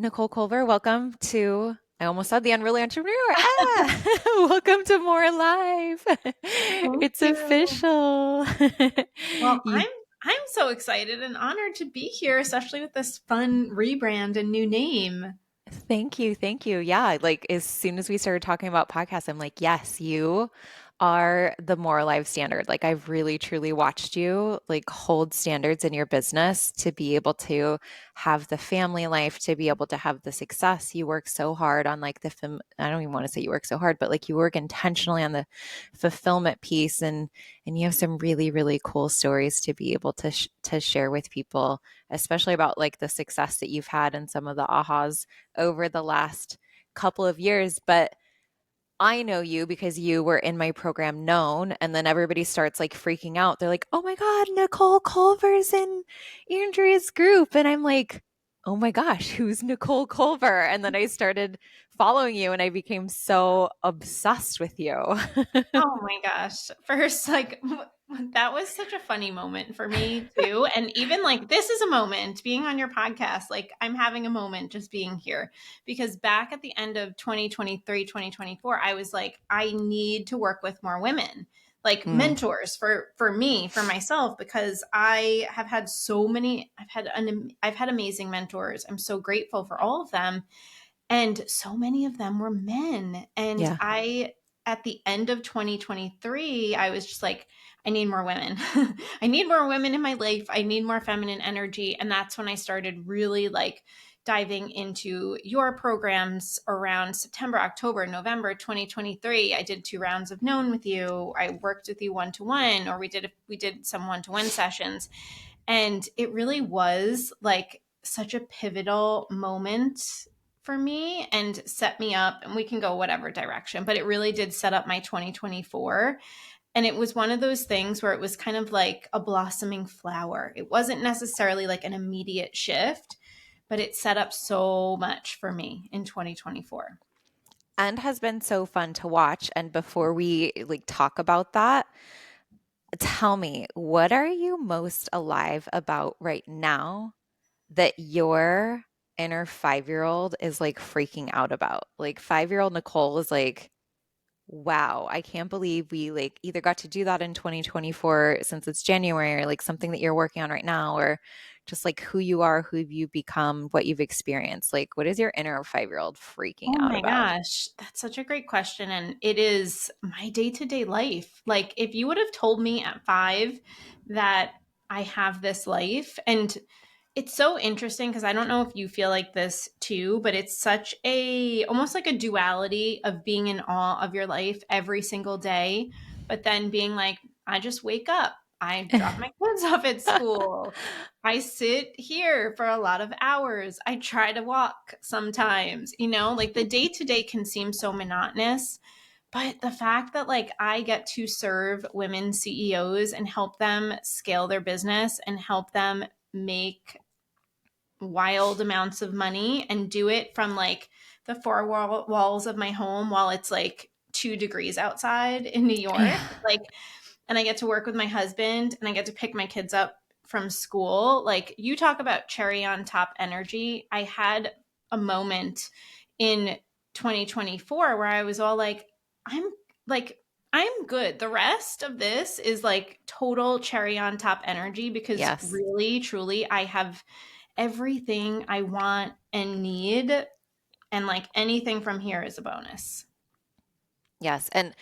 Nicole Culver, welcome to, I almost said the Unruly Entrepreneur. Welcome to More Live. Thank It's you. official. Well, You- I'm so excited and honored to be here, especially with this fun rebrand and new name. Thank you. Thank you. Yeah. Like as soon as we started talking about podcasts, I'm like, yes, you are the more alive standard. Like I've really truly watched you like hold standards in your business to be able to have the family life, to be able to have the success. You work so hard on like I don't even want to say you work so hard, but like you work intentionally on the fulfillment piece and you have some really, really cool stories to be able to to share with people, especially about like the success that you've had and some of the ahas over the last couple of years. But I know you because you were in my program known, and then everybody starts like freaking out. They're like, oh my God, Nicole Culver's in Andrea's group. And I'm like, oh my gosh, who's Nicole Culver? And then I started following you and I became so obsessed with you. Oh my gosh. First, that was such a funny moment for me too. And even like this is a moment being on your podcast. Like I'm having a moment just being here because back at the end of 2023, 2024, I was like, I need to work with more women. Like Mm, mentors for me, for myself, because I have had so many, I've had amazing mentors. I'm so grateful for all of them. And so many of them were men. And yeah. at the end of 2023, I was just like, I need more women. I need more women in my life. I need more feminine energy. And that's when I started really like diving into your programs around September, October, November 2023. I did 2 rounds of known with you. I worked with you one to one, or we did some one to one sessions. And it really was like such a pivotal moment for me and set me up. And we can go whatever direction, but it really did set up my 2024. And it was one of those things where it was kind of like a blossoming flower. It wasn't necessarily like an immediate shift, but it set up so much for me in 2024. And has been so fun to watch. And before we like talk about that, tell me, what are you most alive about right now that your inner 5-year-old is like freaking out about? Like 5-year-old Nicole is like, wow, I can't believe we like either got to do that in 2024 since it's January, or like something that you're working on right now, or just like who you are, who you've become, what you've experienced. Like, what is your inner 5-year-old freaking Oh out my about? gosh, that's such a great question. And it is my day to day life. Like, if you would have told me at 5 that I have this life, and it's so interesting because I don't know if you feel like this too, but it's such a almost like a duality of being in awe of your life every single day, but then being like, I just wake up, I drop my kids off at school, I sit here for a lot of hours, I try to walk sometimes, like the day to day can seem so monotonous. But the fact that like I get to serve women CEOs and help them scale their business and help them make wild amounts of money and do it from like the walls of my home while it's like 2 degrees outside in New York. Yeah. Like, and I get to work with my husband and I get to pick my kids up from school. Like, you talk about cherry on top energy. I had a moment in 2024 where I was all I'm like, I'm good. The rest of this is like total cherry on top energy because Yes. really, truly, I have everything I want and need. And like anything from here is a bonus. Yes. And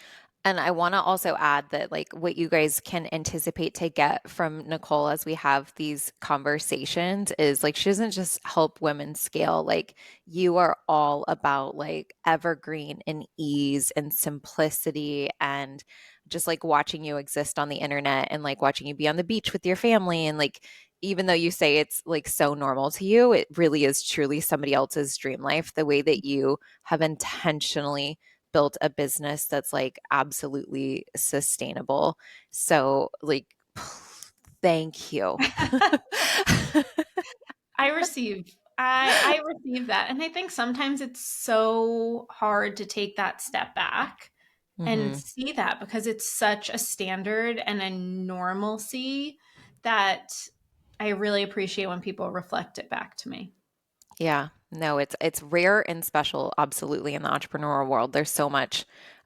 I want to also add that like what you guys can anticipate to get from Nicole as we have these conversations is like she doesn't just help women scale. Like you are all about like evergreen and ease and simplicity and just like watching you exist on the internet and like watching you be on the beach with your family and like even though you say it's like so normal to you, it really is truly somebody else's dream life the way that you have intentionally built a business that's like absolutely sustainable. So, like, thank you. I receive that. And I think sometimes it's so hard to take that step back and hmm see that because it's such a standard and a normalcy that I really appreciate when people reflect it back to me. Yeah. No, it's rare and special, absolutely, in the entrepreneurial world. There's so much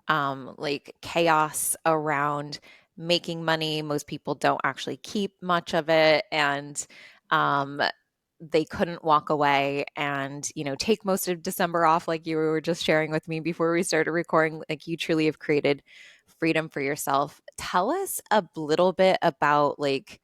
like chaos around making money. Most people don't actually keep much of it, and um, they couldn't walk away and, take most of December off, like you were just sharing with me before we started recording. Like you truly have created freedom for yourself. Tell us a little bit about like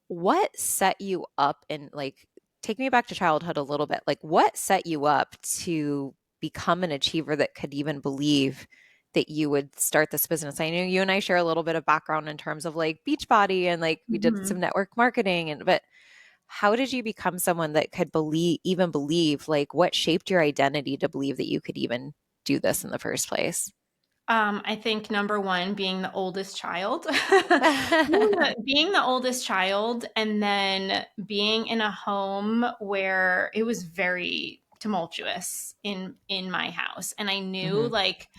what set you up and like take me back to childhood a little bit. Like what set you up to become an achiever that could even believe that you would start this business? I know you and I share a little bit of background in terms of like Beachbody and like we did Mhm. some network marketing and but how did you become someone that could believe like what shaped your identity to believe that you could even do this in the first place? I think number one, being the oldest child, being the oldest child, and then being in a home where it was very tumultuous in my house, and I knew Hmm. like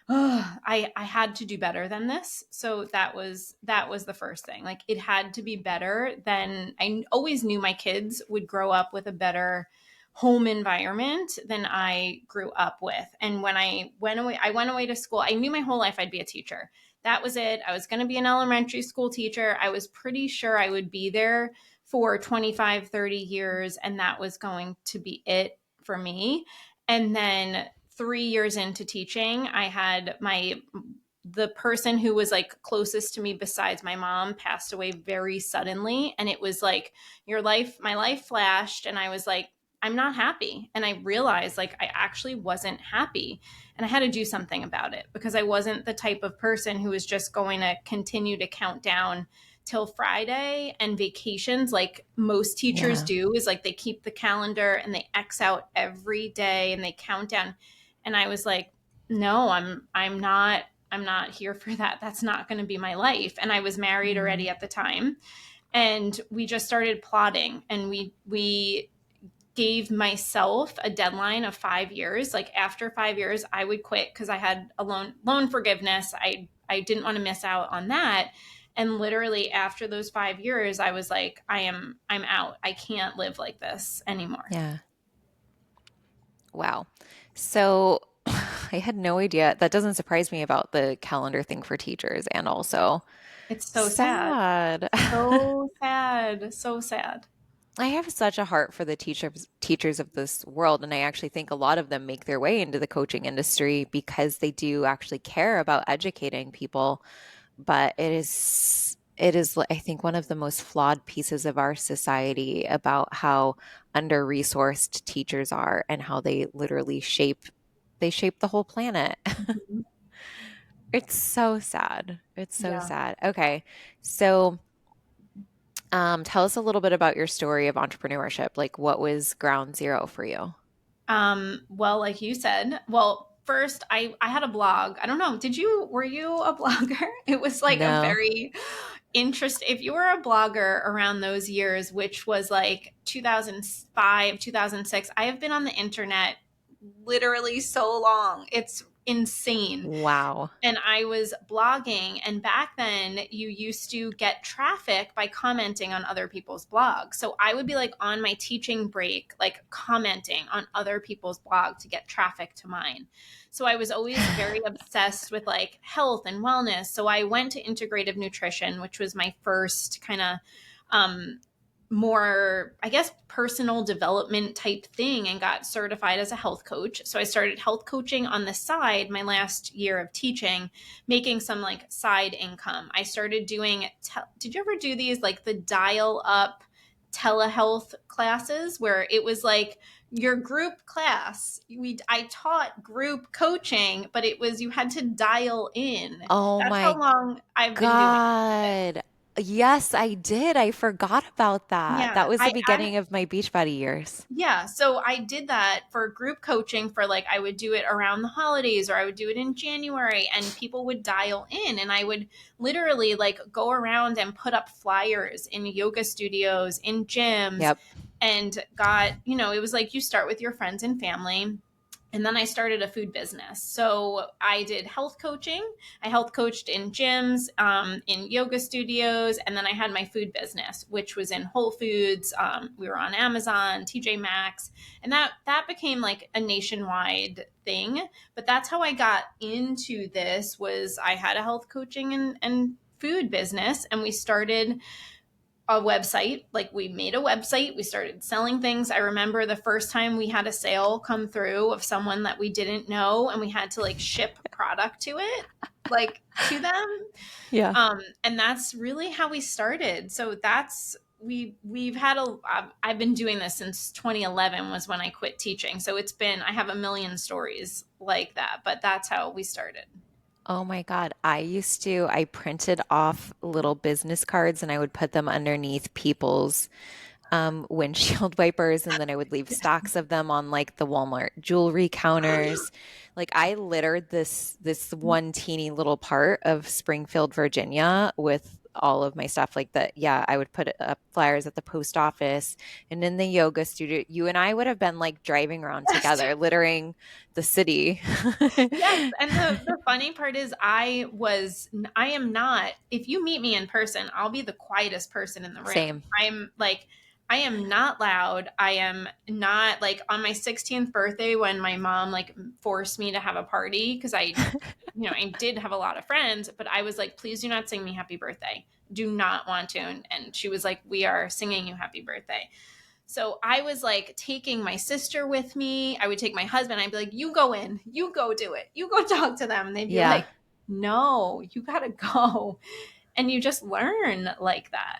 oh, I had to do better than this. So that was the first thing. Like it had to be better than I always knew my kids would grow up with a better home environment than I grew up with. And when I went away to school. I knew my whole life I'd be a teacher. That was it. I was going to be an elementary school teacher. I was pretty sure I would be there for 25, 30 years and that was going to be it for me. And then 3 years into teaching, I had the person who was like closest to me besides my mom passed away very suddenly. And it was like my life flashed, and I was like, I'm not happy. And I realized like I actually wasn't happy. And I had to do something about it because I wasn't the type of person who was just going to continue to count down till Friday and vacations like most teachers Yeah. do is like they keep the calendar and they X out every day and they count down. And I was like, no, I'm not here for that. That's not going to be my life. And I was married Mm. already at the time. And we just started plotting, and we gave myself a deadline of 5 years. Like after 5 years, I would quit because I had a loan forgiveness. I didn't want to miss out on that. And literally after those 5 years, I was like, I'm out. I can't live like this anymore. Yeah. Wow. So I had no idea. That doesn't surprise me about the calendar thing for teachers and also It's so sad. sad. So sad. So sad. I have such a heart for the teachers of this world, and I actually think a lot of them make their way into the coaching industry because they do actually care about educating people. But it is I think one of the most flawed pieces of our society about how under-resourced teachers are and how they shape the whole planet. Mhm. It's so sad. It's so Yeah. sad. Okay. So, tell us a little bit about your story of entrepreneurship. Like, what was ground zero for you? Well, like you said, well, first I had a blog. I don't know. Were you a blogger? It was like a No. very interesting. If you were a blogger around those years, which was like 2005, 2006, I have been on the internet literally so long. It's insane. Wow. And I was blogging. And back then, you used to get traffic by commenting on other people's blogs. So I would be like on my teaching break, like commenting on other people's blog to get traffic to mine. So I was always very obsessed with like health and wellness. So I went to integrative nutrition, which was my first kind of um, more, I guess, personal development type thing, and got certified as a health coach. So I started health coaching on the side my last year of teaching, making some like side income. I started doing, did you ever do these like the dial up telehealth classes where it was like your group class? I taught group coaching, but it was you had to dial in. Oh That's how my long I've been doing it. God. Yes, I did. I forgot about that. Yeah, That was the I beginning of my Beachbody years. Yeah, so I did that for group coaching for like I would do it around the holidays or I would do it in January, and people would dial in, and I would literally like go around and put up flyers in yoga studios, in gyms, Yep. and it was like you start with your friends and family, And then I started a food business. So I did health coaching. I health coached in gyms, in yoga studios, and then I had my food business, which was in Whole Foods. We were on Amazon, TJ Maxx, and that became like a nationwide thing. But that's how I got into this. Was I had a health coaching and food business, and we started a website. Like we made a website, we started selling things. I remember the first time we had a sale come through of someone that we didn't know, and we had to like ship product to it, like to them. Yeah. And that's really how we started. So that's we've had a I've been doing this since 2011 was when I quit teaching. So it's been, I have a million stories like that, but that's how we started. Oh my God. I printed off little business cards and I would put them underneath people's windshield wipers, and then I would leave stocks of them on like the Walmart jewelry counters. Like I littered this one teeny little part of Springfield, Virginia with all of my stuff like that. Yeah, I would put up flyers at the post office and in the yoga studio. You and I would have been like driving around together, littering the city. Yes, and the funny part is I am not, if you meet me in person, I'll be the quietest person in the room. Same. I'm like, I am not loud. I am not like, on my 16th birthday when my mom like forced me to have a party because I did have a lot of friends, but I was like, please do not sing me happy birthday. Do not want to. And she was like, we are singing you happy birthday. So I was like taking my sister with me. I would take my husband. I'd be like, you go in, you go do it, you go talk to them. And they'd be Yeah. like, no, you got to go. And you just learn like that.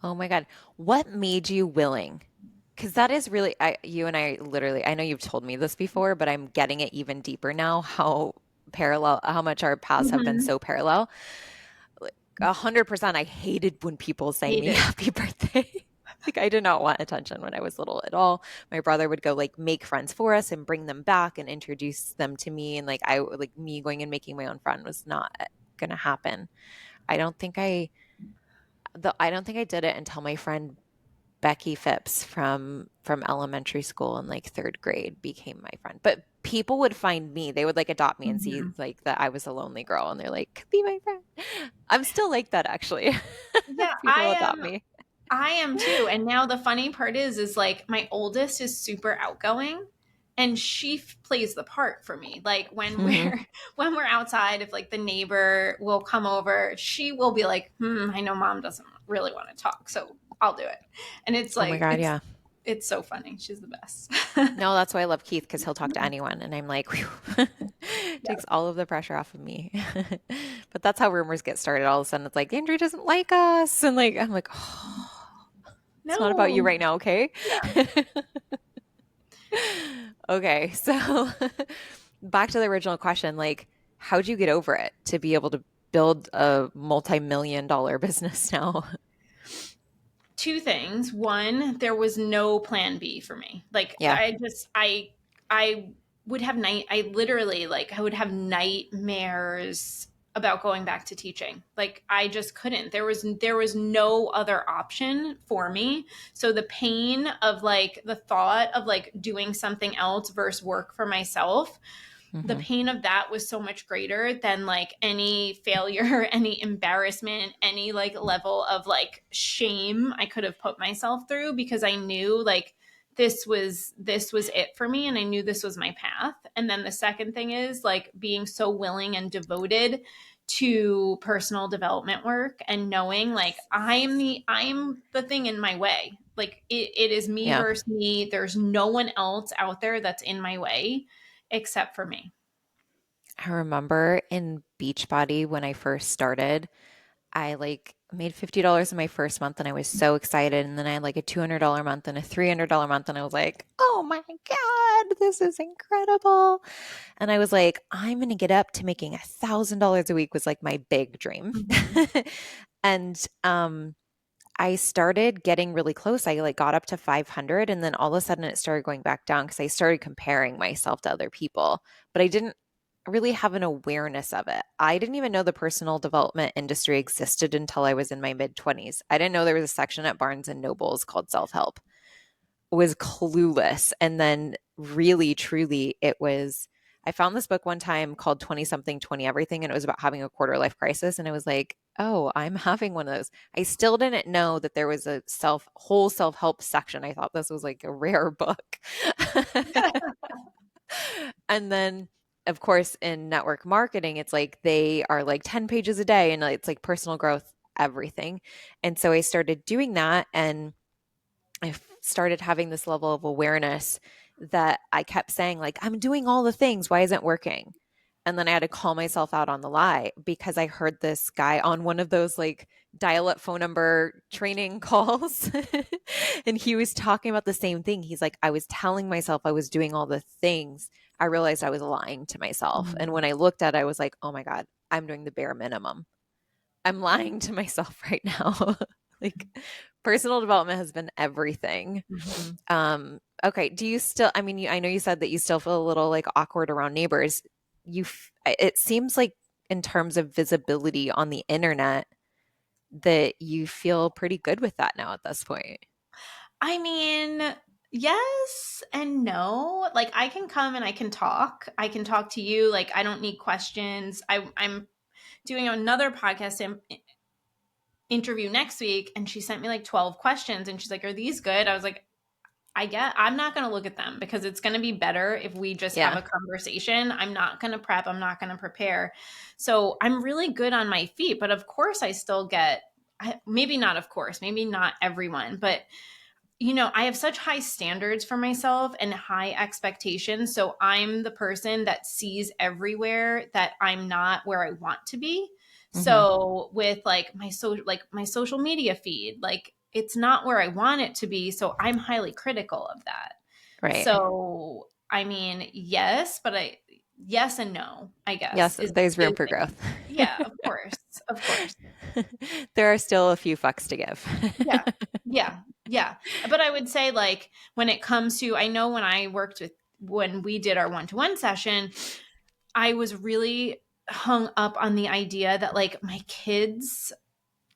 Oh my God. What made you willing? Because that is really, you and I literally, I know you've told me this before, but I'm getting it even deeper now, how much our paths have been Mm-hmm. so parallel. Like 100%, I hated when people sang me Hated. happy birthday. Like I did not want attention when I was little at all. My brother would go like make friends for us and bring them back and introduce them to me. And like me going and making my own friend was not gonna happen. I don't think I don't think I did it until my friend Becky Phipps from elementary school in like third grade became my friend. But people would find me, they would like adopt me and see Mm-hmm. like that I was a lonely girl and they're like, be my friend. I'm still like that actually. Yeah, People adopt me. I am too. And now the funny part is like my oldest is super outgoing and she plays the part for me. Like when Hmm. we're when we're outside, if like the neighbor will come over, she will be like, I know mom doesn't really want to talk, so I'll do it. And it's Oh my like God, yeah. it's so funny. She's the best. No, that's why I love Keith because he'll talk to anyone. And I'm like, whew, Yeah. takes all of the pressure off of me. But that's how rumors get started. All of a sudden it's like, Andrew doesn't like us. And like, I'm like, oh, it's not about you No. right now, okay? Yeah. Okay, so back to the original question, like, how'd you get over it to be able to build a multi-million dollar business now? Two things. One, there was no plan B for me. Like Yeah. I would have I literally like I would have nightmares about going back to teaching. Like I just couldn't. There was no other option for me. So the pain of like the thought of like doing something else versus work for myself, the Hmm. pain of that was so much greater than like any failure, any embarrassment, any like level of like shame I could have put myself through, because I knew like this was it for me and I knew this was my path. And then the second thing is like being so willing and devoted to personal development work and knowing like I'm the thing in my way. Like it is me Yeah. versus me. There's no one else out there that's in my way except for me. I remember in Beachbody when I first started, I like made $50 in my first month and I was so excited. And then I had like a $200 month and a $300 month. And I was like, oh my God, this is incredible. And I was like, I'm going to get up to making $1,000 a week was like my big dream. Mhm. And I started getting really close. I like got up to 500 and then all of a sudden it started going back down because I started comparing myself to other people, but I didn't really have an awareness of it. I didn't even know the personal development industry existed until I was in my mid 20s. I didn't know there was a section at Barnes and Nobles called self-help. Was clueless and then really, truly, it was, I found this book one time called 20 something, 20 everything, and it was about having a quarter life crisis. And I was like, oh, I'm having one of those. I still didn't know that there was a whole self-help section. I thought this was like a rare book. And then, of course, in network marketing, it's like they are like 10 pages a day and it's like personal growth, everything. And so I started doing that and started having this level of awareness that I kept saying, like, I'm doing all the things. Why isn't it working? And then I had to call myself out on the lie because I heard this guy on one of those like dial up phone number training calls. And he was talking about the same thing. He's like, I was telling myself I was doing all the things. I realized I was lying to myself. And when I looked at it, I was like, oh my God, I'm doing the bare minimum. I'm lying to myself right now. Like personal development has been everything. Mhm. Okay. Do you still, I mean, I know you said that you still feel a little like awkward around neighbors. It seems like in terms of visibility on the internet that you feel pretty good with that now at this point. I mean, yes and no. Like I can come and I can talk. I can talk to you. Like I don't need questions. I'm doing another podcast interview next week, and she sent me like 12 questions, and she's like, "Are these good?" I was like, I'm not going to look at them because it's going to be better if we just have Yeah. a conversation. I'm not going to prep. I'm not going to prepare. So I'm really good on my feet, but of course I still get, maybe not, of course, maybe not everyone, but I have such high standards for myself and high expectations. So I'm the person that sees everywhere that I'm not where I want to be. Hmm. So with my social media feed, like it's not where I want it to be. So I'm highly critical of that. Right. So I mean, yes and no, I guess Yes, there's room is for growth. yeah, of course. Of course. There are still a few fucks to give. Yeah. Yeah. Yeah. But I would say, like, when it comes to, I know when we did our one-to-one session, I was really hung up on the idea that, like, my kids'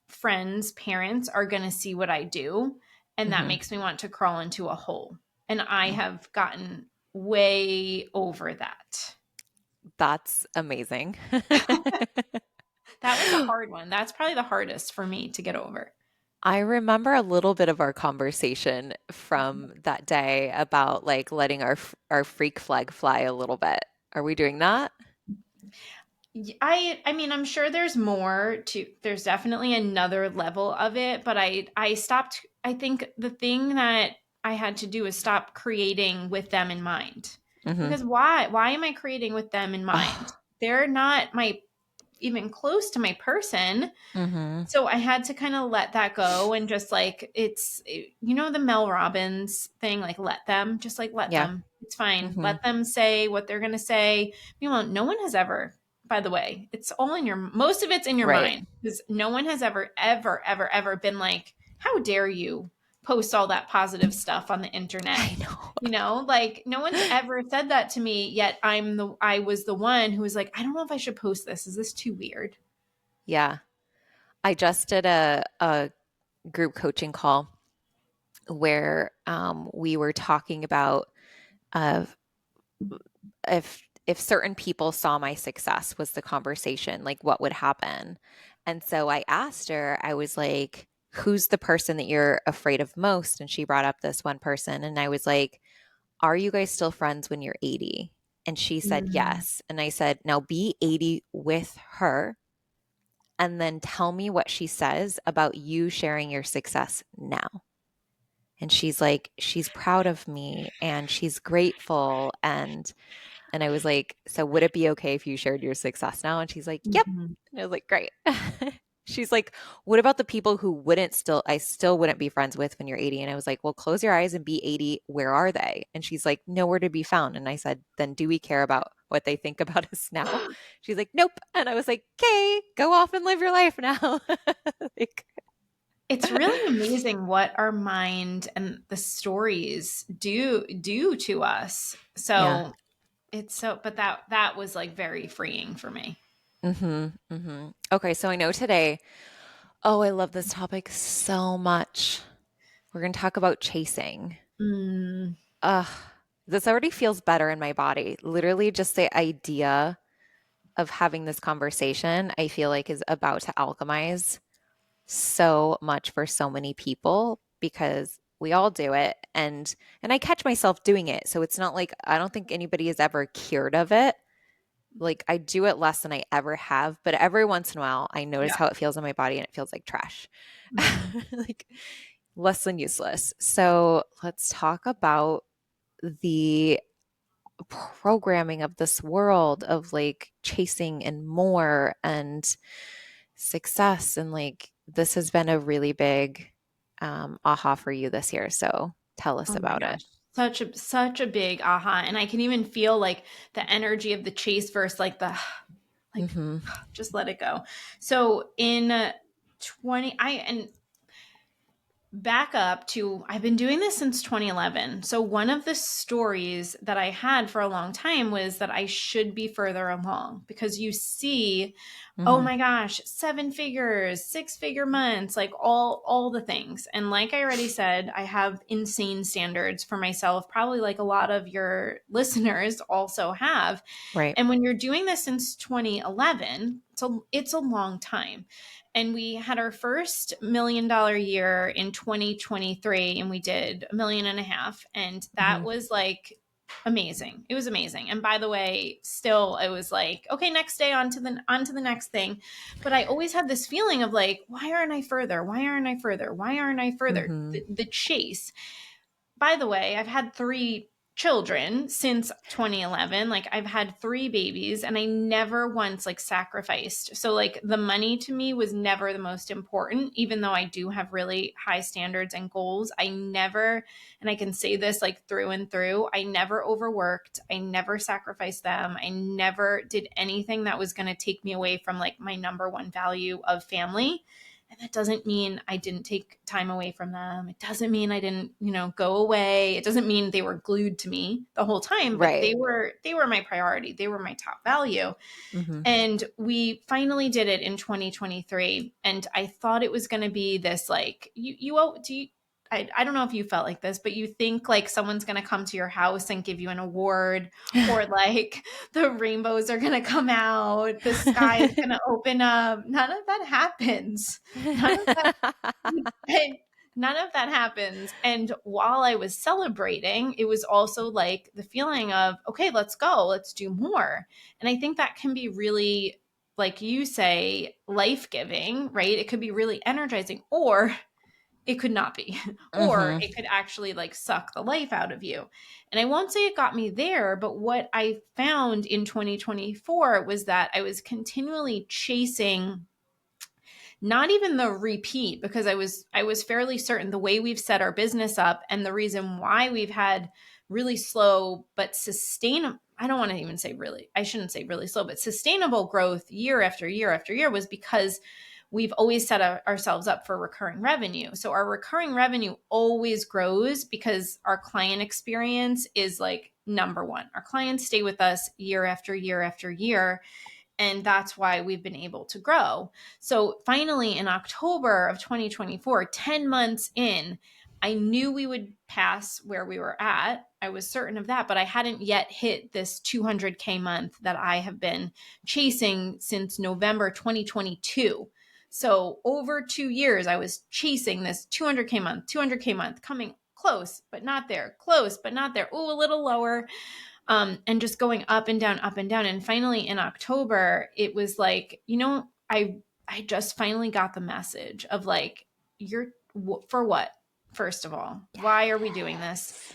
friends' parents are going to see what I do. And that Hmm. makes me want to crawl into a hole. And I have gotten way over that. That's amazing. That was a hard one. That's probably the hardest for me to get over. I remember a little bit of our conversation from that day about like letting our freak flag fly a little bit. Are we doing that? I mean, I'm sure there's definitely another level of it, but I stopped. I think the thing that I had to do is stop creating with them in mind. Hmm. Because why am I creating with them in mind? Oh. They're not my even close to my person. Hmm. So I had to kind of let that go and just like the Mel Robbins thing, like let Yeah. them. It's fine. Hmm. Let them say what they're gonna say. No one has ever, by the way, it's all in your most of it's in your Right. mind. Because no one has ever, ever, ever, ever been like, how dare you post all that positive stuff on the internet? I know. Like no one's ever said that to me, yet I was the one who was like, I don't know if I should post this. Is this too weird? Yeah. I just did a group coaching call where we were talking about uh, if certain people saw my success was the conversation, like what would happen. And so I asked her, I was like, who's the person that you're afraid of most? And she brought up this one person. And I was like, are you guys still friends when you're 80? And she said Mm. yes. And I said, now be 80 with her and then tell me what she says about you sharing your success now. And she's like, she's proud of me and she's grateful. And I was like, so would it be okay if you shared your success now? And she's like, yep. Mhm. And I was like, great. She's like, what about the people who I still wouldn't be friends with when you're 80? And I was like, well, close your eyes and be 80. Where are they? And she's like, nowhere to be found. And I said, then do we care about what they think about us now? She's like, nope. And I was like, okay, go off and live your life now. Like, It's really amazing what our mind and the stories do to us. yeah. But that was like very freeing for me. Mm-hmm. Mm-hmm. Okay. So I know today, oh, I love this topic so much. We're going to talk about chasing. Mm, Ugh. This already feels better in my body. Literally, just the idea of having this conversation, I feel like is about to alchemize so much for so many people because we all do it and I catch myself doing it. So it's not like I don't think anybody is ever cured of it. Like I do it less than I ever have, but every once in a while I notice Yeah. how it feels in my body and it feels like trash. Mm. Like less than useless. So let's talk about the programming of this world of like chasing and more and success. And like this has been a really big aha for you this year. So tell us Oh my about it. gosh. Such a big aha. And I can even feel like the energy of the chase versus like the like Mm-hmm. just let it go. So in 20 I and back up to I've been doing this since 2011. So one of the stories that I had for a long time was that I should be further along because you see, oh Mm-hmm. my gosh, seven figures, six-figure months, like all the things. And like I already said, I have insane standards for myself, probably like a lot of your listeners also have. Right. And when you're doing this since 2011, so it's a long time. And we had our first $1 million year in 2023, and we did 1.5 million. And that Mm-hmm. was like amazing. It was amazing. And by the way, still it was like, okay, next day on to the next thing. But I always had this feeling of like, why aren't I further? Why aren't I further? Why aren't I further? Mm-hmm. The chase. By the way, I've had three children since 2011. Like I've had three babies and I never once like sacrificed. So like the money to me was never the most important, even though I do have really high standards and goals. I never, and I can say this like through and through, I never overworked. I never sacrificed them. I never did anything that was going to take me away from like my number one value of family. And that doesn't mean I didn't take time away from them. It doesn't mean I didn't, go away. It doesn't mean they were glued to me the whole time, but Right. they were my priority. They were my top value. Mm-hmm. And we finally did it in 2023. And I thought it was going to be this like, do you, I don't know if you felt like this, but you think like someone's going to come to your house and give you an award, or like the rainbows are going to come out, the sky is going to open up. None of that happens. None of that. And none of that happens. And while I was celebrating, it was also like the feeling of, okay, let's go, let's do more. And I think that can be really, like you say, life giving, right? It could be really energizing, or it could not be, or Mm-hmm. it could actually like suck the life out of you. And I won't say it got me there, but what I found in 2024 was that I was continually chasing not even the repeat, because I was fairly certain the way we've set our business up and the reason why we've had really slow but sustainable, I don't want to even say really, I shouldn't say really slow, but sustainable growth year after year after year was because we've always set ourselves up for recurring revenue. So our recurring revenue always grows because our client experience is like number one. Our clients stay with us year after year after year, and that's why we've been able to grow. So finally, in October of 2024, 10 months in, I knew we would pass where we were at. I was certain of that, but I hadn't yet hit this 200K month that I have been chasing since November 2022. So over 2 years, I was chasing this 200K month, coming close, but not there, close, but not there. Ooh, a little lower, and just going up and down, up and down. And finally, in October, it was like, I just finally got the message of like, you're for what? First of all, why are we doing this? Yes.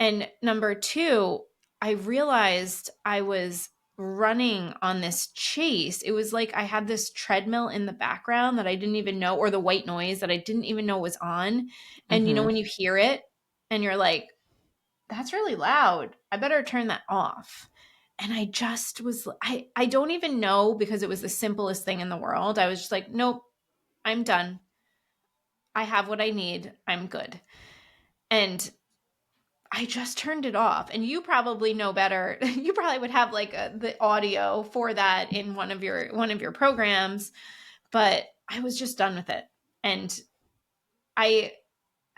And number two, I realized I was running on this chase. It was like I had this treadmill in the background that I didn't even know, or the white noise that I didn't even know was on. And Mm-hmm. when you hear it and you're like, that's really loud, I better turn that off. And I just was, I don't even know, because it was the simplest thing in the world. I was just like, nope, I'm done. I have what I need. I'm good. And I just turned it off. And you probably know better. You probably would have like the audio for that in one of your programs, but I was just done with it. And I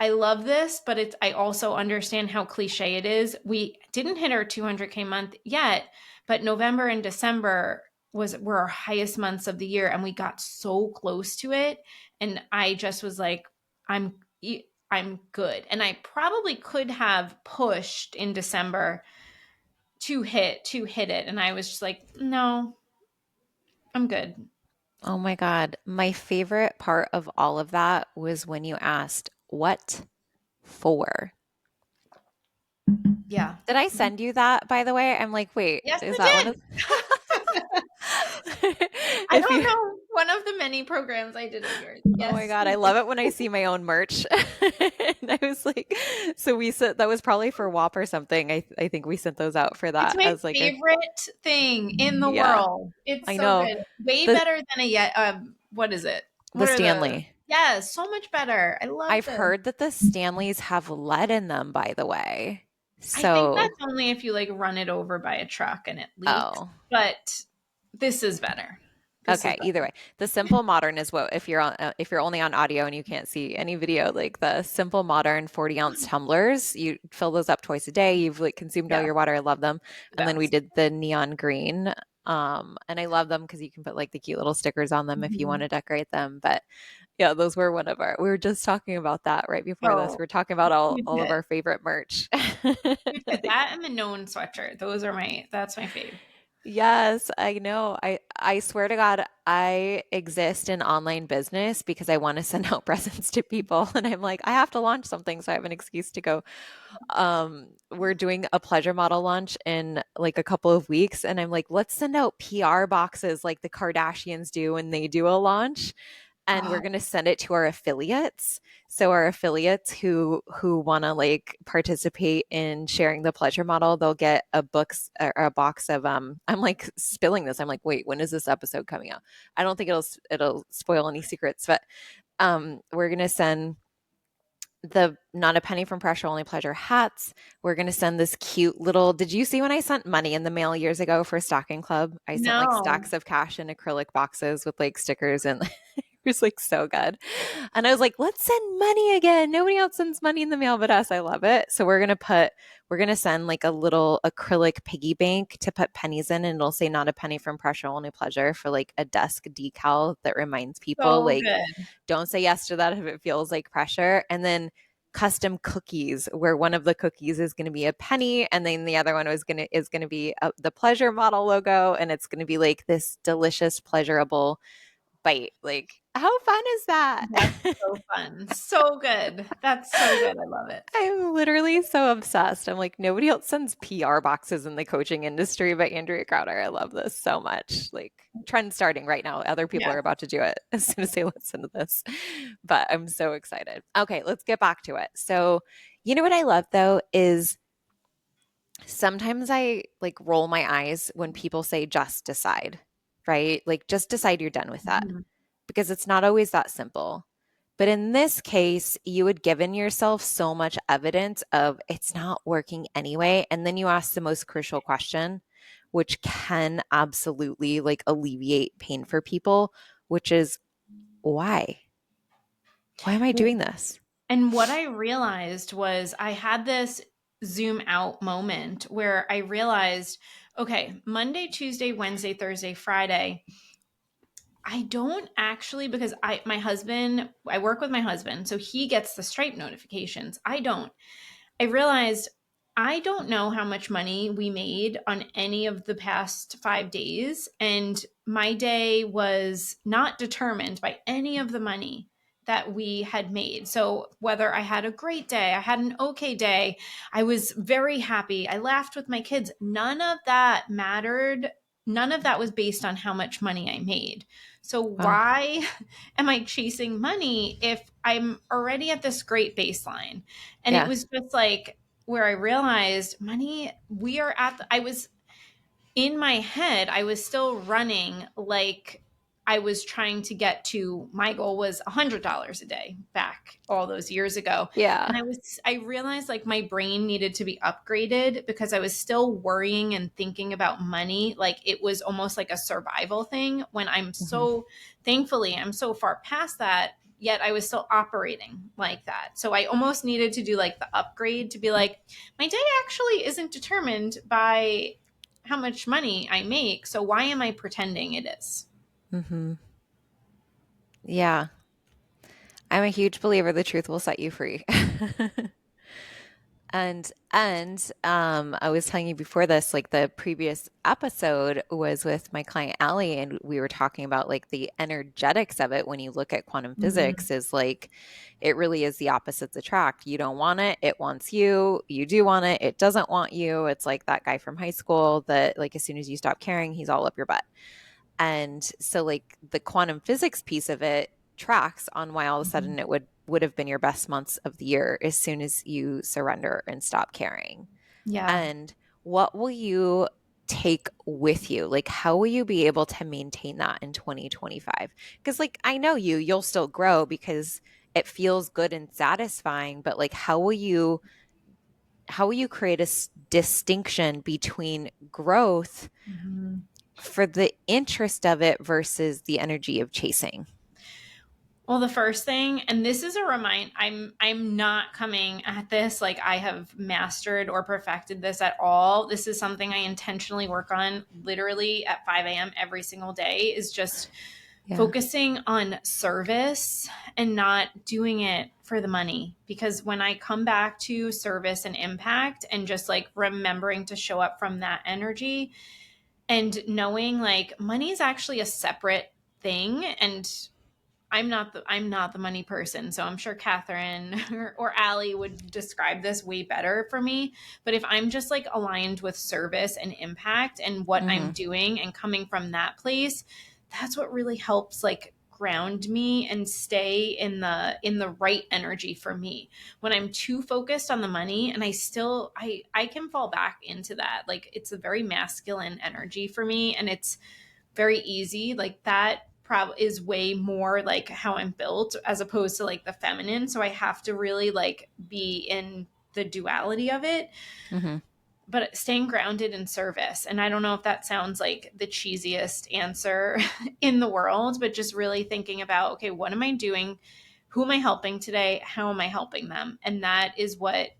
I love this, but I also understand how cliche it is. We didn't hit our 200K month yet, but November and December were our highest months of the year, and we got so close to it. And I just was like, I'm I'm good. And I probably could have pushed in December to hit it. And I was just like, no, I'm good. Oh my God. My favorite part of all of that was when you asked, what for? Yeah. Did I send you that, by the way? I'm like, wait, Yes, is you that one of did. I if don't you know. One of the many programs I did of yours. Oh my Yes, God, I you did. love it when I see my own merch. And I was like, so we sent that was probably for WAP or something. I think we sent those out for It's that my as like a favorite thing in the yeah, world. It's I so know. good. Way The better than a yet. What is it? the What are the? Stanley. Yes, so much better. I love I've this. heard that the Stanleys have lead in them, by the way. I think So, that's only if you like run it over by a truck and it leaks. oh. But this is better. This is Okay, either better. way. The Simple Modern is what if you're only on audio and you can't see any video, like the Simple Modern 40-ounce tumblers, you fill those up twice a day. You've like consumed all Yeah, your water. I love them. And then we best. did the neon green. And I love them because you can put like the cute little stickers on them if you want Mhm. to decorate them. But yeah, those were one of our we were just talking about that right before this. So We are talking about huge all of hit. our favorite merch. Huge hit. That and the known sweatshirt. That's my fave. Yes, I know. I swear to God, I exist in online business because I want to send out presents to people and I'm like, I have to launch something so I have an excuse to go. We're doing a pleasure model launch in like a couple of weeks and I'm like, let's send out PR boxes like the Kardashians do when they do a launch and we're Oh, going to send it to our affiliates. So our affiliates who want to like participate in sharing the pleasure model, they'll get a books or a box of I'm like spilling this. I'm like, "Wait, when is this episode coming out?" I don't think it'll spoil any secrets, but we're going to send the not a penny from pressure only pleasure hats. We're going to send this cute little did you see when I sent money in the mail years ago for stocking club? I sent like no. stacks of cash in acrylic boxes with like stickers and it was like so good. And I was like, let's send money again. Nobody else sends money in the mail but us. I love it. So we're gonna send like a little acrylic piggy bank to put pennies in and it'll say not a penny from pressure only pleasure for like a desk decal that reminds people So like good. don't say yes to that if it feels like pressure. And then custom cookies where one of the cookies is going to be a penny and then the other one is going to be the pleasure model logo and it's going to be like this delicious pleasurable bite. Like how fun is that? That's so fun. So good. That's so good. I love it. I'm literally so obsessed. I'm like nobody else sends PR boxes in the coaching industry but Andrea Crowder. I love this so much. Like trend starting right now. Other people Yeah. are about to do it as soon as they listen to this. But I'm so excited. Okay, let's get back to it. So, you know what I love though is sometimes I like roll my eyes when people say just decide, right? Like just decide you're done with that Mhm. because it's not always that simple. But in this case, you had given yourself so much evidence of it's not working anyway. And then you ask the most crucial question, which can absolutely like alleviate pain for people, which is why? Why am I doing this? And what I realized was I had this zoom out moment where I realized, okay, Monday, Tuesday, Wednesday, Thursday, Friday, I don't actually because I work with my husband, so he gets the Stripe notifications. I don't. I realized I don't know how much money we made on any of the past 5 days. And my day was not determined by any of the money that we had made. So, whether I had a great day, I had an okay day, I was very happy, I laughed with my kids, none of that mattered. None of that was based on how much money I made. So, Wow. why am I chasing money if I'm already at this great baseline? And it Yeah. was just like where I realized money, I was in my head, I was still running like I was trying to get to my goal was $100 a day back all those years ago. And Yeah. I realized like my brain needed to be upgraded because I was still worrying and thinking about money. Like it was almost like a survival thing when Mhm. I'm so far past that. yet I was still operating like that. So I almost needed to do like the upgrade to be like, my day actually isn't determined by how much money I make. So why am I pretending it is? Hmm. Yeah. I'm a huge believer the truth will set you free. And I was telling you before this, like the previous episode was with my client Allie, and we were talking about like the energetics of it when you look at quantum Mm-hmm. physics is like it really is the opposites attract. You don't want it, it wants you. You do want it doesn't want you. It's like that guy from high school that like as soon as you stop caring, he's all up your butt. And so like the quantum physics piece of it tracks on why all of a sudden it would have been your best months of the year as soon as you surrender and stop caring. Yeah. And what will you take with you? Like how will you be able to maintain that in 2025? Because like I know you'll still grow because it feels good and satisfying, but like how will you create a distinction between growth Mm-hmm. for the interest of it versus the energy of chasing? Well, the first thing, and this is a remind, I'm not coming at this like I have mastered or perfected this at all. This is something I intentionally work on literally at 5 a.m. every single day is just Yeah. focusing on service and not doing it for the money. Because when I come back to service and impact and just like remembering to show up from that energy and knowing like money is actually a separate thing, and I'm not the money person, so I'm sure Catherine or Allie would describe this way better for me. But if I'm just like aligned with service and impact and what I'm Hmm. doing and coming from that place, that's what really helps like ground me and stay in the right energy for me. When I'm too focused on the money and I can fall back into that. Like it's a very masculine energy for me, and it's very easy. Like that probably is way more like how I'm built as opposed to like the feminine. So I have to really like be in the duality of it, Hmm. but staying grounded in service. And I don't know if that sounds like the cheesiest answer in the world, but just really thinking about, okay, what am I doing? Who am I helping today? How am I helping them? And that is what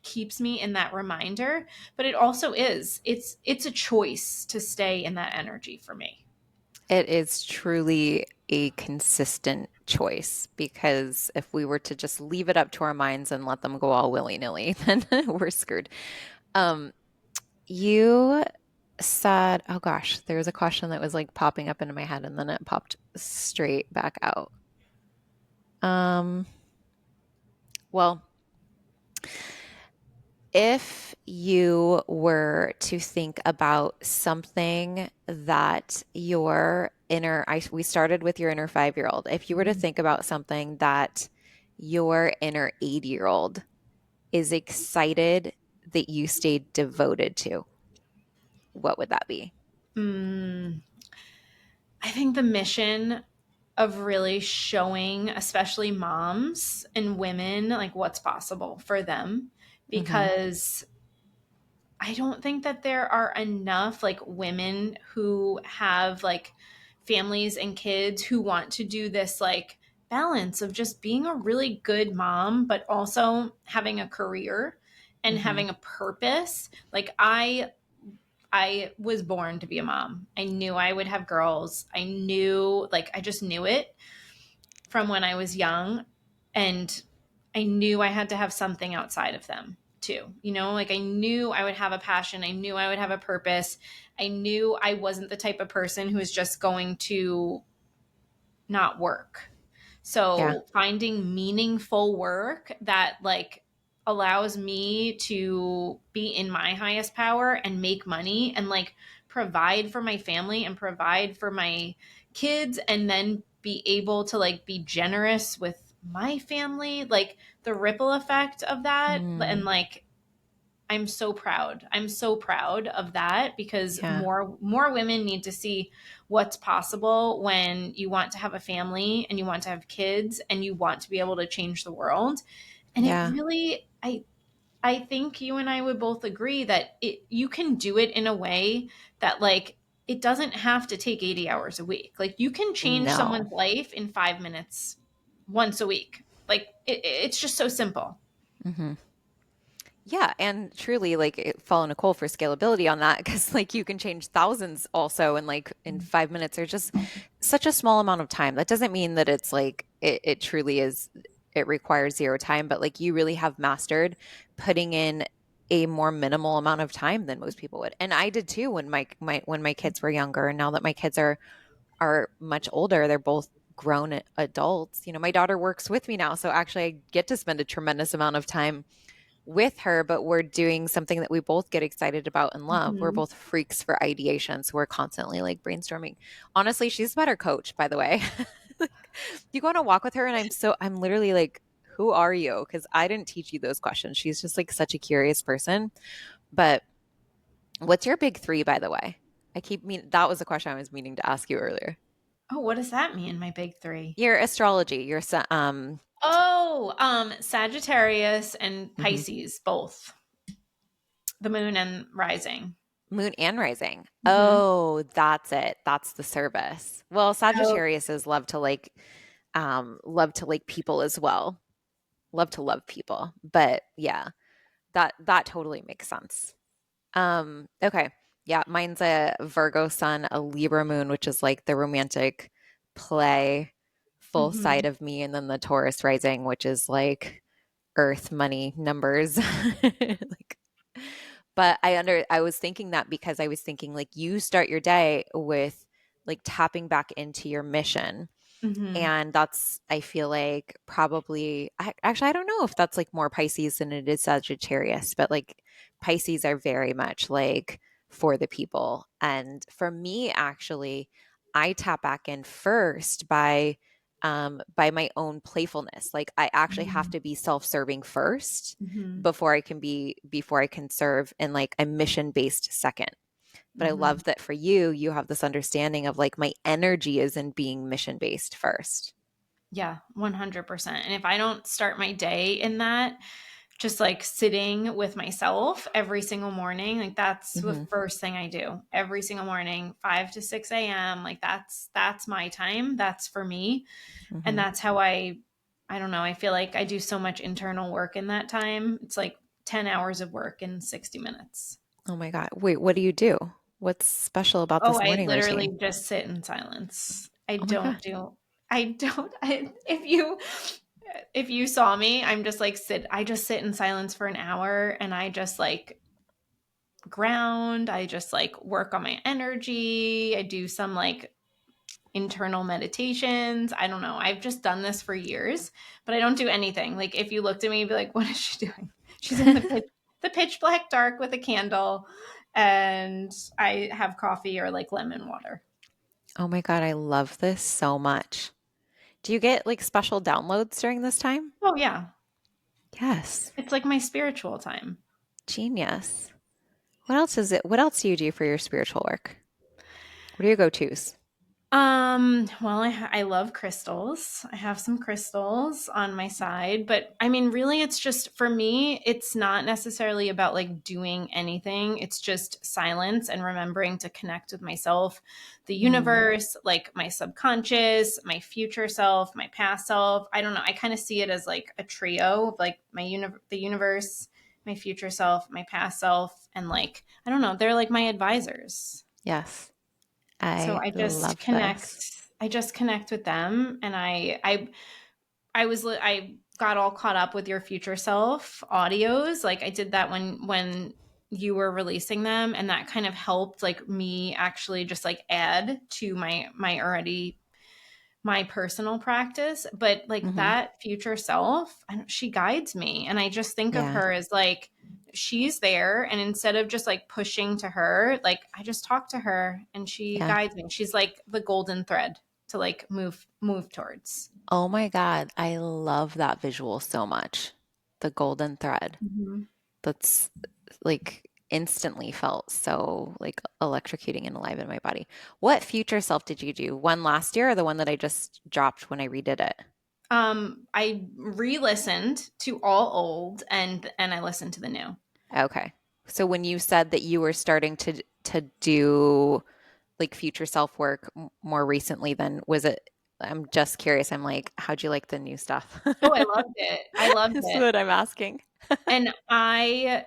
keeps me in that reminder. But it also is, it's a choice to stay in that energy for me. It is truly a consistent choice because if we were to just leave it up to our minds and let them go all willy-nilly, then we're screwed. Um, you said, oh gosh, there was a question that was like popping up into my head and then it popped straight back out. Um, well, if you were to think about something that your inner, we started with your inner 5-year-old. If you were to think about something that your inner 80-year-old is excited that you stayed devoted to, what would that be? Mm, I think the mission of really showing, especially moms and women, like what's possible for them. Hmm. Because I don't think that there are enough like women who have like families and kids who want to do this like balance of just being a really good mom, but also having a career and Hmm. having a purpose. Like I was born to be a mom. I knew I would have girls. I knew, like, I just knew it from when I was young. And I knew I had to have something outside of them too. You know, like I knew I would have a passion. I knew I would have a purpose. I knew I wasn't the type of person who was just going to not work. Yeah. So finding meaningful work that like allows me to be in my highest power and make money and like provide for my family and provide for my kids and then be able to like be generous with my family, like the ripple effect of that. And Mm, like I'm so proud. I'm so proud of that because yeah. more women need to see what's possible when you want to have a family and you want to have kids and you want to be able to change the world. And it Yeah. really I think you and I would both agree that you can do it in a way that like it doesn't have to take 80 hours a week. Like you can change No. someone's life in 5 minutes once a week. Like it's just so simple. Hmm. Yeah, and truly, like, follow Nicole for scalability on that because, like, you can change thousands also in like in 5 minutes or just such a small amount of time. That doesn't mean that it's like it truly is, it requires zero time, but like you really have mastered putting in a more minimal amount of time than most people would. And I did too when when my kids were younger. And now that my kids are much older, they're both grown adults. You know, my daughter works with me now, so actually I get to spend a tremendous amount of time with her, but we're doing something that we both get excited about and love. We're Mm-hmm. both freaks for ideation. So we're constantly like brainstorming. Honestly, she's a better coach, by the way. Like, you go on a walk with her, and I'm literally like, who are you? Because I didn't teach you those questions. She's just like such a curious person. But what's your big three, by the way? That was a question I was meaning to ask you earlier. Oh, what does that mean, my big three? Your astrology, Oh, Sagittarius and mhm. Pisces, both the moon and rising. Moon and rising. Mm-hmm. Oh, that's it. That's the service. Well, Oh, Sagittarius is love to like people as well. Love to love people. But yeah, that totally makes sense. Okay. Yeah, mine's a Virgo sun, a Libra moon, which is like the romantic play full mm-hmm. side of me, and then the Taurus rising, which is like earth, money, numbers. Like, but I was thinking that because I was thinking like you start your day with like tapping back into your mission. Mm-hmm. And that's, I feel like actually, I don't know if that's like more Pisces than it is Sagittarius, but like Pisces are very much like for the people. And for me, actually, I tap back in first by my own playfulness. Like I actually have Mm-hmm. to be self-serving first Mm-hmm. before I can serve in like a mission-based second. But I Mm-hmm. love that for you, you have this understanding of like my energy is in being mission based first. Yeah, 100%. And if I don't start my day in that, just like sitting with myself every single morning, like that's the Hmm. first thing I do every single morning, 5 to 6 a.m. Like that's my time. That's for me. And Hmm. that's how I don't know, I feel like I do so much internal work in that time. It's like 10 hours of work in 60 minutes. Oh my God. Wait, what do you do? What's special about Oh, this I morning literally routine? just sit in silence. I Oh my don't God. do I don't if you saw me, I just sit in silence for an hour and I just like ground, I just like work on my energy. I do some like internal meditations. I don't know. I've just done this for years, but I don't do anything. Like if you looked at me, you'd be like, what is she doing? She's in the pitch black dark with a candle and I have coffee or like lemon water. Oh my God. I love this so much. Do you get like special downloads during this time? Oh yeah. Yes. It's like my spiritual time. Genius. What else is it? What else do you do for your spiritual work? What are your go-tos? Well, I love crystals. I have some crystals on my side, but I mean, really, it's just for me, it's not necessarily about like doing anything. It's just silence and remembering to connect with myself, the Mm, universe, like my subconscious, my future self, my past self. I don't know. I kind of see it as like a trio of like the universe, my future self, my past self, and like, I don't know, they're like my advisors. yes. So I love this. I just connect with them and I got all caught up with your future self audios. Like I did that when you were releasing them and that kind of helped like me actually just like add to my already my personal practice, but like Hmm. that future self, she guides me. And I just think of Yeah. her as like, she's there. And instead of just like pushing to her, like I just talk to her and she Yeah. guides me. She's like the golden thread to like move towards. Oh my God, I love that visual so much. The golden thread. Mhm. That's like instantly felt so like electrocuting and alive in my body. What future self did you do? One last year or the one that I just dropped when I redid it? I re-listened to all old and I listened to the new. Okay. So when you said that you were starting to do like future self work more recently, then was it I'm just curious. I'm like, how'd you like the new stuff? Oh, I loved it. I loved Is it. what I'm asking. And I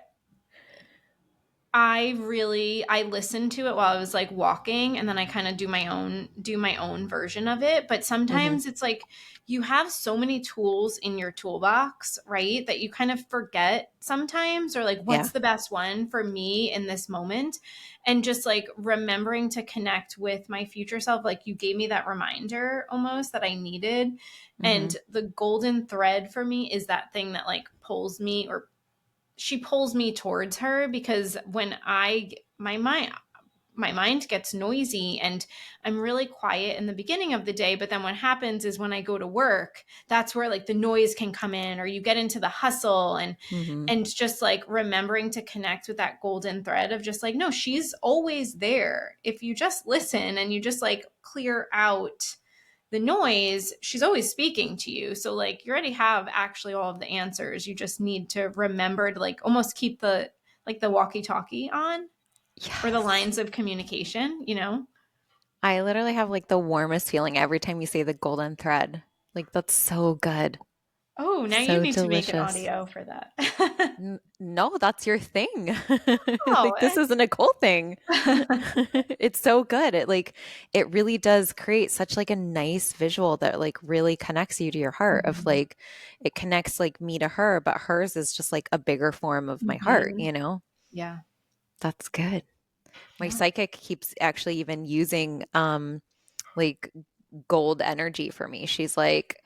listened to it while I was like walking, and then I kind of do my own version of it. But Hmm. sometimes it's like you have so many tools in your toolbox, right? That you kind of forget sometimes, or like Yeah. what's the best one for me in this moment. And just like remembering to connect with my future self, like you gave me that reminder almost that I needed. Hmm. And the golden thread for me is that thing that like pulls me, or she pulls me towards her, because when my mind gets noisy and I'm really quiet in the beginning of the day, but then what happens is when I go to work, that's where like the noise can come in, or you get into the hustle. Hmm. And just like remembering to connect with that golden thread of just like, no, she's always there. If you just listen and you just like clear out the noise, she's always speaking to you. So like you already have actually all of the answers. You just need to remember to like almost keep the like the walkie-talkie on, or the Yes. lines of communication, you know? I literally have like the warmest feeling every time you say the golden thread. Like that's so good. Oh, now you So need to make an delicious. audio for that. No, that's your thing. Oh, Like this is a Nicole thing. It's so good. It really does create such like a nice visual that like really connects you to your heart of mhm. like it connects like me to her, but hers is just like a bigger form of my heart, Mhm. you know? Yeah. That's good. My Yeah. psychic keeps actually even using like gold energy for me. She's like,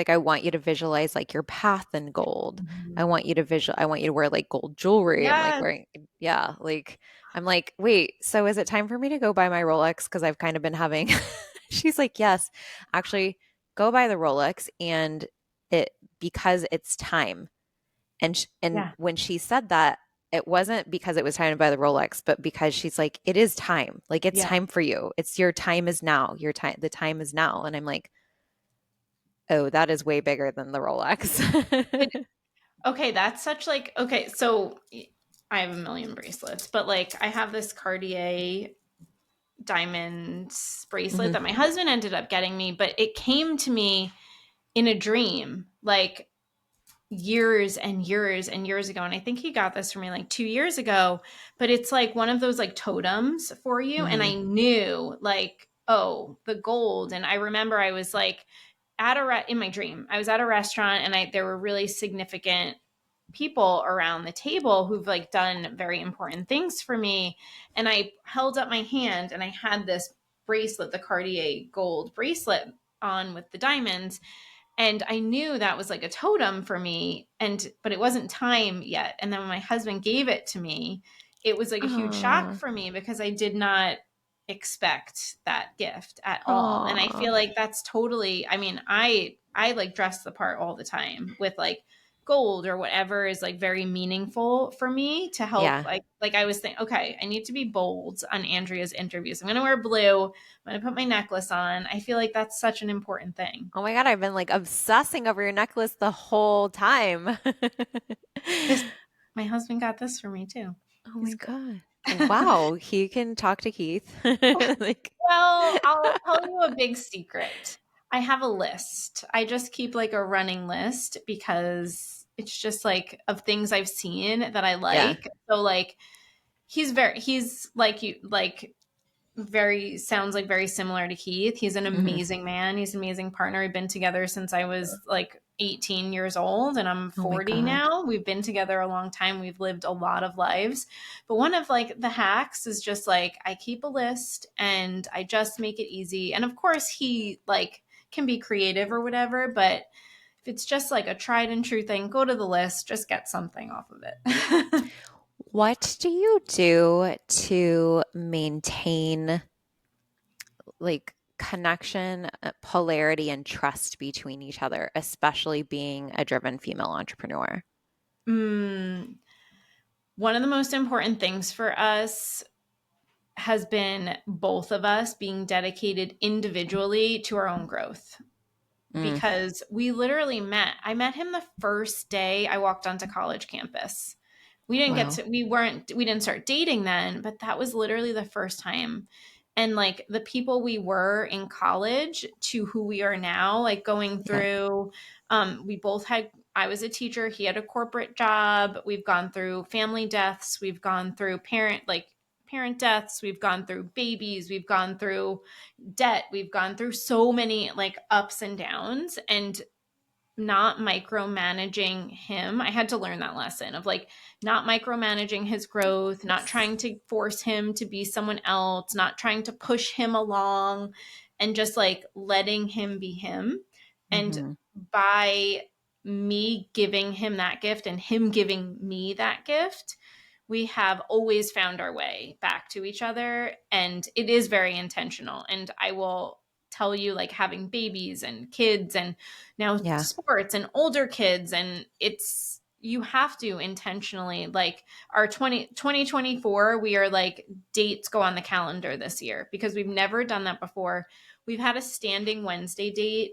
I want you to visualize like your path in gold. Mhm. I want you to wear like gold jewelry. I'm like Yes. wearing, yeah, like, I'm like, wait, so is it time for me to go buy my Rolex? Because I've kind of been having, she's like, yes, actually, go buy the Rolex. And it, because it's time. And Yeah. when she said that, it wasn't because it was time to buy the Rolex, but because she's like, it is time. Like, it's Yeah. time for you. It's your time is now. Your time, the time is now. And I'm like, oh, that is way bigger than the It, Rolex. okay, that's such like okay, so I have a million bracelets, but like I have this Cartier diamond bracelet Hmm. that my husband ended up getting me, but it came to me in a dream like years and years and years ago. And I think he got this for me like 2 years ago, but it's like one of those like totems for you. And Hmm. I knew like, oh, the gold. And I remember I was like in my dream, I was at a restaurant, and there were really significant people around the table who've like done very important things for me. And I held up my hand and I had this bracelet, the Cartier gold bracelet on with the diamonds. And I knew that was like a totem for me, but it wasn't time yet. And then when my husband gave it to me, it was like a huge shock Aw, for me, because I did not expect that gift at all. And I aw. feel like that's totally, I mean, I like dress the part all the time with like gold or whatever is like very meaningful for me to help. Yeah. Like I was thinking, okay, I need to be bold on Andrea's interviews. I'm gonna wear blue. I'm gonna put my necklace on. I feel like that's such an important thing. Oh my God, I've been like obsessing over your necklace the whole time. This my husband got this for me too. Oh He's my good. God. Wow, he can talk to Keith. Like, Well, I'll tell you a big secret. I have a list. I just keep like a running list, because it's just like of things I've seen that I yeah. like. So like he's like you, like very sounds like very similar to Keith. He's an Hmm. amazing man. He's an amazing partner. We've been together since I was like 18 years old, and I'm Oh my 40 God. now. We've been together a long time. We've lived a lot of lives. But one of like the hacks is just like I keep a list and I just make it easy. And of course he like can be creative or whatever, but if it's just like a tried and true thing, go to the list, just get something off of it. What do you do to maintain like connection, polarity, and trust between each other, especially being a driven female entrepreneur? mm, One of the most important things for us has been both of us being dedicated individually to our own growth, Mm, because we literally met. I met him the first day I walked onto college campus. We wow. didn't start dating then, but that was literally the first time. and like the people we were in college to who we are now, like going Yeah. through, we both had, I was a teacher, he had a corporate job. We've gone through family deaths, we've gone through parent deaths, we've gone through babies, we've gone through debt, we've gone through so many like ups and downs, and not micromanaging him. I had to learn that lesson of like not micromanaging his growth, not Yes. trying to force him to be someone else, not trying to push him along, and just like letting him be him. And Hmm. by me giving him that gift and him giving me that gift, we have always found our way back to each other. And it is very intentional. And I will tell you, like having babies and kids and now Yeah. sports and older kids, and it's, you have to intentionally, like our 2024, we are like dates go on the calendar this year because we've never done that before. We've had a standing Wednesday date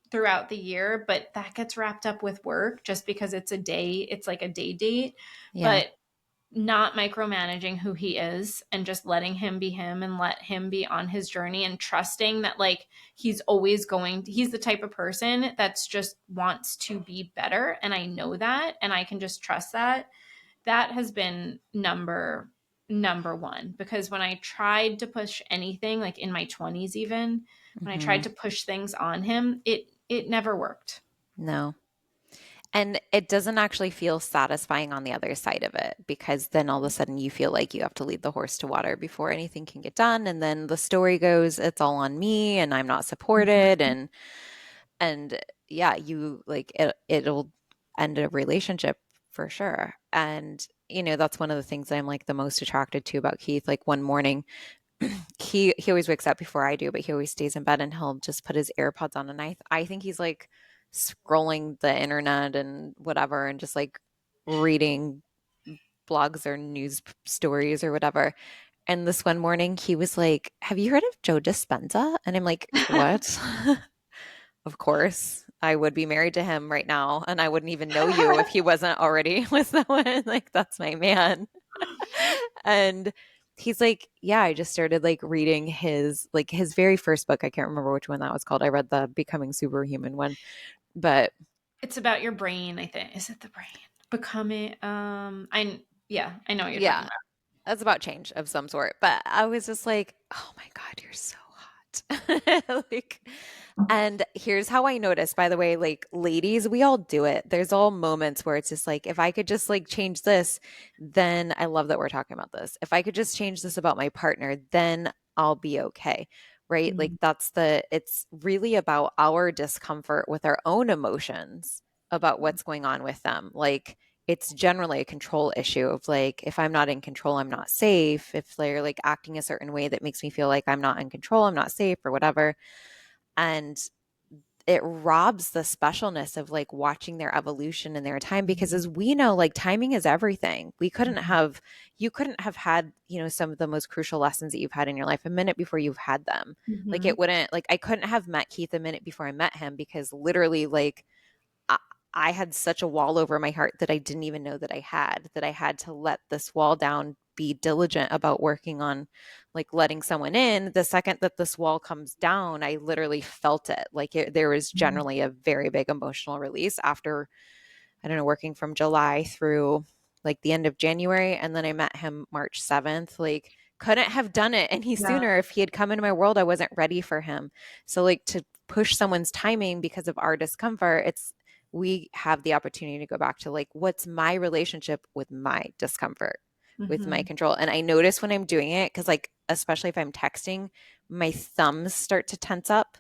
throughout the year, but that gets wrapped up with work just because it's a day, it's like a day date. Yeah. But not micromanaging who he is and just letting him be him and let him be on his journey, and trusting that like he's always going, he's the type of person that's just wants to be better, and I know that, and I can just trust that. That has been number one, because when I tried to push anything, like in my 20s, even when I tried Hmm. to push things on him, it never worked. No. And it doesn't actually feel satisfying on the other side of it because then all of a sudden you feel like you have to lead the horse to water before anything can get done. And then the story goes, it's all on me and I'm not supported. And yeah, you like it'll end a relationship for sure. And that's one of the things I'm like the most attracted to about Keith. Like one morning, he always wakes up before I do, but he always stays in bed and he'll just put his AirPods on, and I think he's like scrolling the internet and whatever and just like reading blogs or news stories or whatever. And this one morning he was like, "Have you heard of Joe Dispenza?" And I'm like, "What?" Of course. I would be married to him right now, and I wouldn't even know you if he wasn't already with someone. Like, that's my man. And he's like, yeah, I just started like reading his very first book. I can't remember which one that was called. I read the Becoming Superhuman one, but It's about your brain, I think. Is it the brain? Becoming I yeah, I know what you're talking yeah, about. that's about change of some sort. But I was just like, oh my God, you're so hot. Like, and here's how I noticed, by the way, like ladies, we all do it. There's all moments where it's just like, if I could just like change this, then I love that we're talking about this. If I could just change this about my partner, then I'll be okay. Right? Like Mhm. it's really about our discomfort with our own emotions about what's going on with them. Like it's generally a control issue of like, if I'm not in control, I'm not safe. If they're like acting a certain way that makes me feel like I'm not in control, I'm not safe or whatever. And it robs the specialness of like watching their evolution in their time because as we know, like timing is everything. You couldn't have had, some of the most crucial lessons that you've had in your life a minute before you've had them. Like Mhm. it wouldn't, like I couldn't have met Keith a minute before I met him because literally like I, I had such a wall over my heart that I didn't even know that I had to let this wall down, be diligent about working on like letting someone in. The second that this wall comes down, I literally felt it. Like there was Mhm. generally a very big emotional release after, I don't know, working from July through like the end of January. And then I met him March 7th. Like, couldn't have done it any Yeah. sooner. If he had come into my world, I wasn't ready for him. So, like, to push someone's timing because of our discomfort, we have the opportunity to go back to like, what's my relationship with my discomfort, with my Mhm. control? And I notice when I'm doing it, because, like, especially if I'm texting, my thumbs start to tense up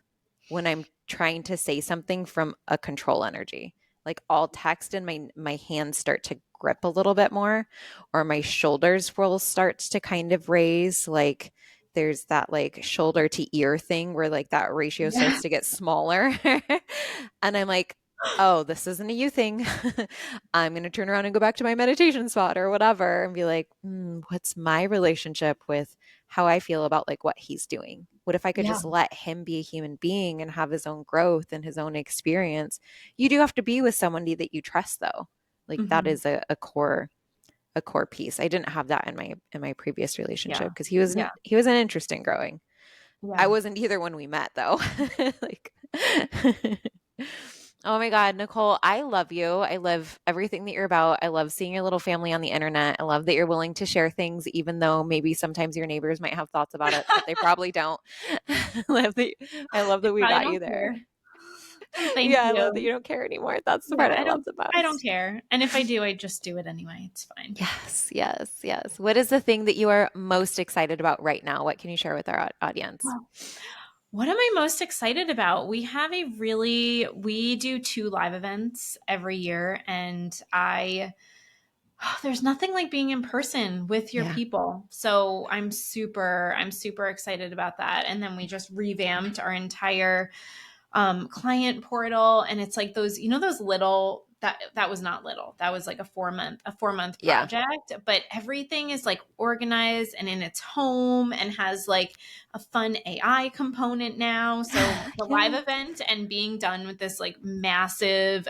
when I'm trying to say something from a control energy. Like I'll text and my hands start to grip a little bit more, or my shoulders will start to kind of raise. Like there's that like shoulder to ear thing where like that ratio Yeah. starts to get smaller. And I'm like, oh, this isn't a you thing. I'm going to turn around and go back to my meditation spot or whatever and be like, what's my relationship with how I feel about like what he's doing? What if I could Yeah. just let him be a human being and have his own growth and his own experience? You do have to be with somebody that you trust, though. Like that Mhm. is a core a core piece. I didn't have that in my previous relationship Yeah. because Yeah. he wasn't interested in growing. I Yeah. wasn't either when we met though. Like oh my God, Nicole, I love you. I love everything that you're about. I love seeing your little family on the internet. I love that you're willing to share things, even though maybe sometimes your neighbors might have thoughts about it, but they probably don't. I love They that we probably got you don't there. care. Well, thank Yeah, I love that you. you don't care anymore. That's the Yeah, part I love the I don't most. care. And if I do, I just do it anyway. It's fine. Yes, yes, yes. What is the thing that you are most excited about right now? What can you share with our audience? Well, what am I most excited about? We do 2 live events every year, and there's nothing like being in person with your Yeah. people. So I'm super excited about that. And then we just revamped our entire client portal, and it's like those, those little, that was not little, that was like a 4-month Yeah. project, but everything is like organized and in its home and has like a fun AI component now. So the live Yeah. event and being done with this like massive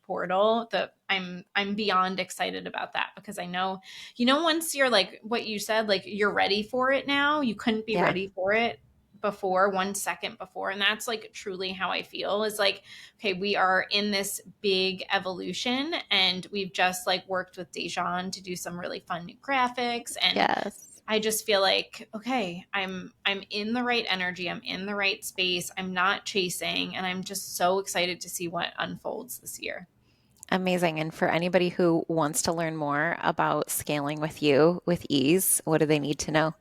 portal, that I'm beyond excited about that, because I know, once you're like what you said, like you're ready for it now, you couldn't be Yeah. ready for it before, 1 second before. And that's like truly how I feel, is like, okay, we are in this big evolution, and we've just like worked with Dejan to do some really fun new graphics. And Yes. I just feel like, okay, I'm in the right energy, I'm in the right space, I'm not chasing, and I'm just so excited to see what unfolds this year. Amazing. And for anybody who wants to learn more about scaling with you with ease, what do they need to know?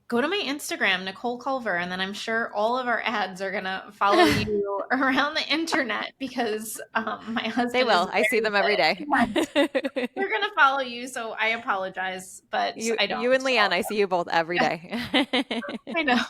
Go to my Instagram, Nicole Culver, and then I'm sure all of our ads are gonna follow you around the internet, because my They husband is will. I see very them every good. day. Yes, they're gonna follow you, so I apologize, but I You and don't. Leanne, I see you both every Yeah, day. I know,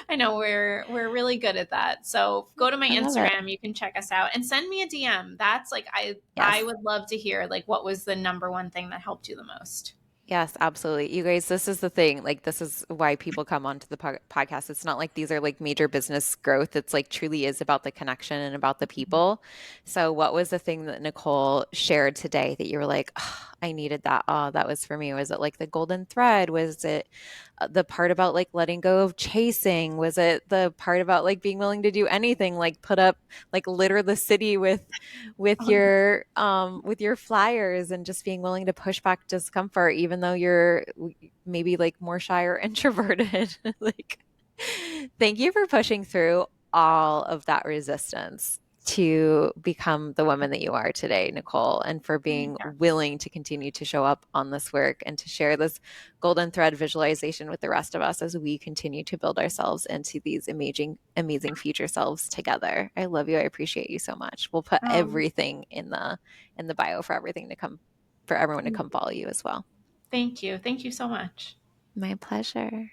I know. We're really good at that. So go to my I love it. Instagram. You can check us out and send me a DM. That's like I Yes. would love to hear like what was the number one thing that helped you the most. Yes, absolutely. You guys, this is the thing. Like, this is why people come onto the podcast. It's not like these are like major business growth. It's like truly is about the connection and about the people. So, what was the thing that Nicole shared today that you were like, oh, I needed that? Oh, that was for me. Was it like the golden thread? Was it the part about like letting go of chasing? Was it the part about like being willing to do anything, like put up, like litter the city Oh, with your flyers and just being willing to push back discomfort even though you're maybe like more shy or introverted. Like thank you for pushing through all of that resistance to become the woman that you are today, Nicole, and for being yeah. willing to continue to show up on this work and to share this golden thread visualization with the rest of us as we continue to build ourselves into these amazing future selves together. I love you. I appreciate you so much. We'll put Um, everything in the bio for everything to come for everyone to come follow you as well. Thank you. Thank you so much. My pleasure.